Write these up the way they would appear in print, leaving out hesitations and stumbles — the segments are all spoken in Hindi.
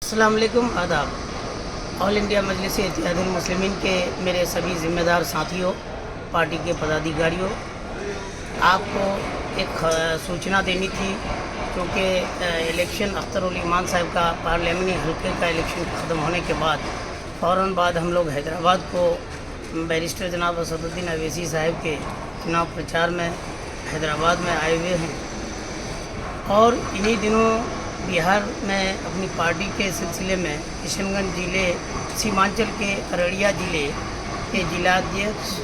अस्सलाम वालेकुम, आदाब। ऑल इंडिया मजलिस इत्तेहादुल मुस्लिमीन के मेरे सभी ज़िम्मेदार साथियों, पार्टी के पदाधिकारियों, आपको एक सूचना देनी थी क्योंकि इलेक्शन अख्तरुल ईमान साहब का पार्लियामानी हल्के का इलेक्शन ख़त्म होने के बाद फ़ौरन बाद हम लोग हैदराबाद को बैरिस्टर जनाब असदुद्दीन अवैसी साहब के चुनाव प्रचार में हैदराबाद में आए हुए हैं और इन्हीं दिनों बिहार में अपनी पार्टी के सिलसिले में किशनगंज ज़िले सीमांचल के अररिया ज़िले के जिलाध्यक्ष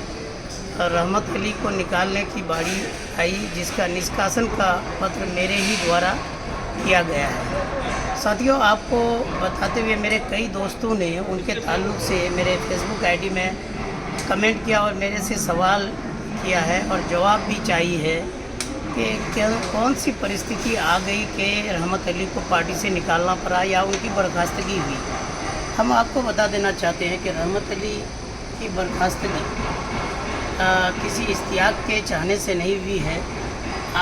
रहमत अली को निकालने की बारी आई, जिसका निष्कासन का पत्र मेरे ही द्वारा किया गया है। साथियों, आपको बताते हुए मेरे कई दोस्तों ने उनके ताल्लुक़ से मेरे फेसबुक आईडी में कमेंट किया और मेरे से सवाल किया है और जवाब भी चाहिए है कि कौन सी परिस्थिति आ गई कि रहमत अली को पार्टी से निकालना पड़ा या उनकी बर्खास्तगी हुई। हम आपको बता देना चाहते हैं कि रहमत अली की बर्खास्तगी किसी इश्तियाक के चाहने से नहीं हुई है।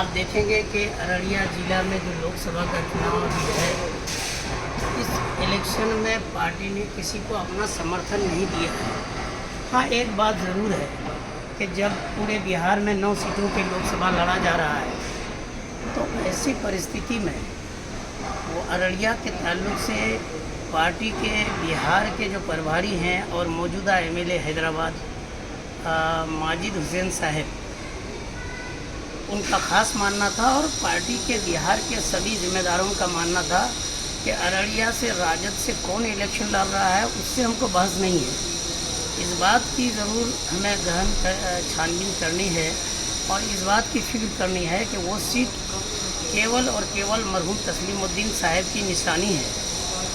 आप देखेंगे कि अररिया ज़िला में जो लोकसभा का चुनाव अभी है, इस इलेक्शन में पार्टी ने किसी को अपना समर्थन नहीं दिया है। हाँ, एक बात ज़रूर है कि जब पूरे बिहार में 9 सीटों की लोकसभा लड़ा जा रहा है तो ऐसी परिस्थिति में वो अररिया के ताल्लुक़ से पार्टी के बिहार के जो प्रभारी हैं और मौजूदा एमएलए हैदराबाद माजिद हुसैन साहब, उनका ख़ास मानना था और पार्टी के बिहार के सभी जिम्मेदारों का मानना था कि अररिया से राजद से कौन इलेक्शन लड़ रहा है उससे हमको बहस नहीं है। इस बात की ज़रूर हमें गहन छानबीन करनी है और इस बात की फिक्र करनी है कि वो सीट केवल और केवल मरहूम तस्लीमुद्दीन साहब की निशानी है,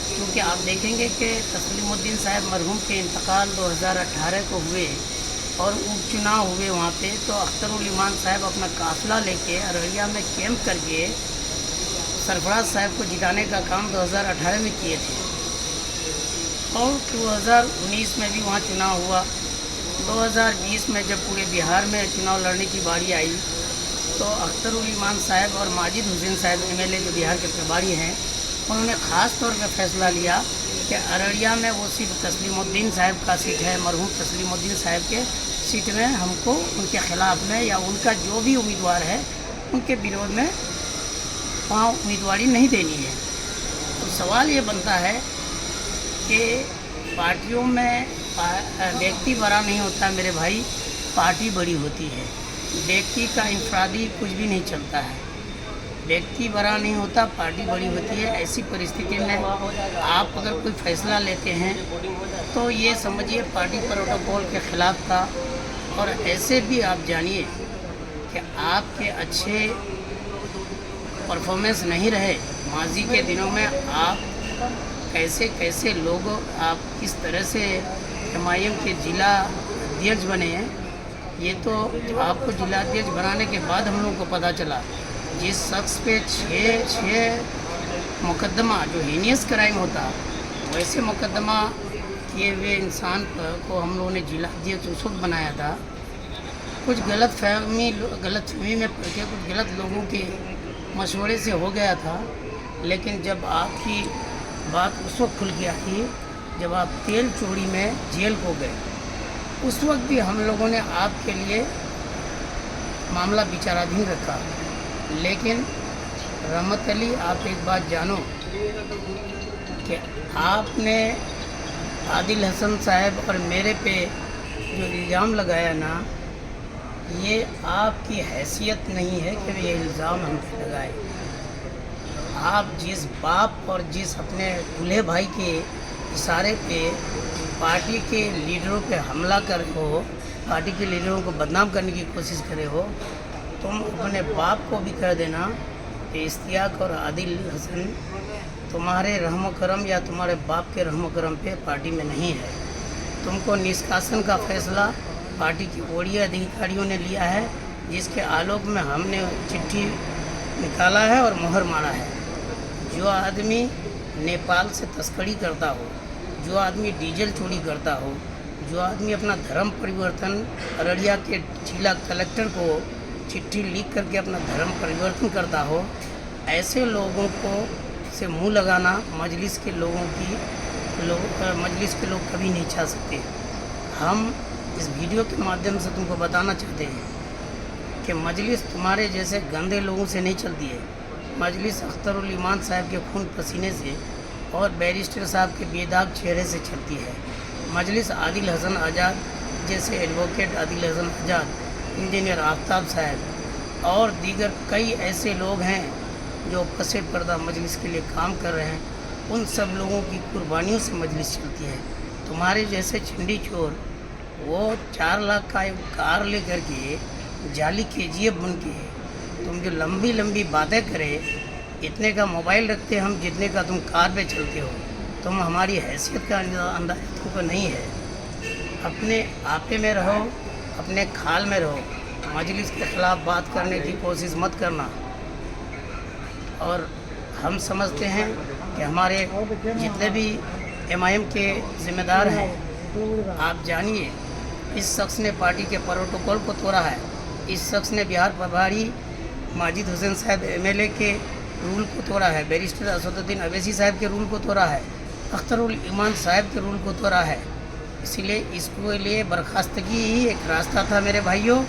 क्योंकि आप देखेंगे कि तस्लीमुद्दीन साहब मरहूम के इंतकाल 2018 को हुए और उपचुनाव हुए वहाँ पे, तो अख्तरुल ईमान साहब अपना काफ़िला लेके अररिया में कैंप करके सरफराज साहब को जिताने का काम 2018 में किए थे और 2019 में भी वहाँ चुनाव हुआ। 2020 में जब पूरे बिहार में चुनाव लड़ने की बारी आई तो अख्तरुल ईमान साहब और माजिद हुसैन साहब एमएलए जो बिहार के प्रभारी हैं, उन्होंने ख़ास तौर पर फैसला लिया कि अररिया में वो सीट तस्लीमुद्दीन साहब का सीट है, मरहूम तस्लीमुद्दीन साहब के सीट में हमको उनके ख़िलाफ़ में या उनका जो भी उम्मीदवार है उनके विरोध में वहाँ उम्मीदवारी नहीं देनी है। तो सवाल ये बनता है कि पार्टियों में व्यक्ति बड़ा नहीं होता मेरे भाई, पार्टी बड़ी होती है। व्यक्ति का इंफरादी कुछ भी नहीं चलता है, व्यक्ति बड़ा नहीं होता, पार्टी बड़ी होती है। ऐसी परिस्थिति में आप अगर कोई फ़ैसला लेते हैं तो ये समझिए पार्टी प्रोटोकॉल के ख़िलाफ़ था। और ऐसे भी आप जानिए कि आपके अच्छे परफॉर्मेंस नहीं रहे माजी के दिनों में, आप कैसे कैसे लोग, आप किस तरह से एमआईएम के जिला अध्यक्ष बने हैं, ये तो आपको जिला अध्यक्ष बनाने के बाद हम लोगों को पता चला। जिस शख्स पे छः मुकदमा जो हीनियस क्राइम होता, वैसे मुकदमा किए हुए इंसान को हम लोगों ने जिला अध्यक्ष उस वक्त बनाया था। कुछ गलतफहमी में पड़ के कुछ गलत लोगों के मशवरे से हो गया था, लेकिन जब आपकी बात उस वक्त खुल के आई जब आप तेल चोरी में जेल को गए, उस वक्त भी हम लोगों ने आपके लिए मामला विचाराधीन रखा। लेकिन रहमत अली, आप एक बात जानो कि आपने आदिल हसन साहब और मेरे पे जो इल्ज़ाम लगाया ना, ये आपकी हैसियत नहीं है कि ये इल्ज़ाम हम पे लगाए। आप जिस बाप और जिस अपने दूल्हे भाई के इशारे पे पार्टी के लीडरों पे हमला कर हो, पार्टी के लीडरों को बदनाम करने की कोशिश करे हो, तुम अपने बाप को भी कह देना कि इश्तियाक और आदिल हसन तुम्हारे रहम करम या तुम्हारे बाप के रहम करम पे पार्टी में नहीं है। तुमको निष्कासन का फैसला पार्टी के वरीय अधिकारियों ने लिया है, जिसके आलोक में हमने चिट्ठी निकाला है और मुहर मारा है। जो आदमी नेपाल से तस्करी करता हो, जो आदमी डीजल चोरी करता हो, जो आदमी अपना धर्म परिवर्तन अररिया के जिला कलेक्टर को चिट्ठी लिख करके अपना धर्म परिवर्तन करता हो, ऐसे लोगों को से मुंह लगाना मजलिस के लोगों की मजलिस के लोग कभी नहीं चाह सकते। हम इस वीडियो के माध्यम से तुमको बताना चाहते हैं कि मजलिस तुम्हारे जैसे गंदे लोगों से नहीं चलती है। मजलिस अख्तरुल ईमान साहब के खून पसीने से और बैरिस्टर साहब के बेदाग चेहरे से चलती है। मजलिस आदिल हसन आज़ाद जैसे एडवोकेट आदिल हसन आज़ाद, इंजीनियर आफ्ताब साहब और दीगर कई ऐसे लोग हैं जो पसे पर्दा मजलिस के लिए काम कर रहे हैं। उन सब लोगों की कुर्बानियों से मजलिस चलती है। तुम्हारे जैसे चंडी चोर वो 4 लाख का एक कार लेकर के जाली KGF बन के तुम जो लंबी लंबी बातें करे, इतने का मोबाइल रखते हम जितने का तुम कार पे चलते हो। तुम हमारी हैसियत का अंदाज़ा तुमको नहीं है। अपने आपे में रहो, अपने खाल में रहो। मजलिस के ख़िलाफ़ बात करने की कोशिश मत करना। और हम समझते हैं कि हमारे जितने भी MIM के ज़िम्मेदार हैं, आप जानिए इस शख्स ने पार्टी के प्रोटोकॉल को तोड़ा है। इस शख्स ने बिहार प्रभारी माजिद हुसैन साहब MLA के रूल को तोड़ा है, बैरिस्टर असदुद्दीन अवैसी साहब के रूल को तोड़ा है, अख्तरुल ईमान साहब के रूल को तोड़ा है। इसलिए इसके लिए बर्खास्तगी ही एक रास्ता था मेरे भाइयों।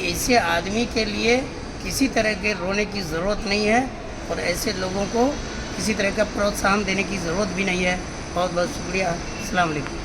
ऐसे आदमी के लिए किसी तरह के रोने की ज़रूरत नहीं है और ऐसे लोगों को किसी तरह का प्रोत्साहन देने की ज़रूरत भी नहीं है। बहुत बहुत शुक्रिया। अस्सलाम वालेकुम।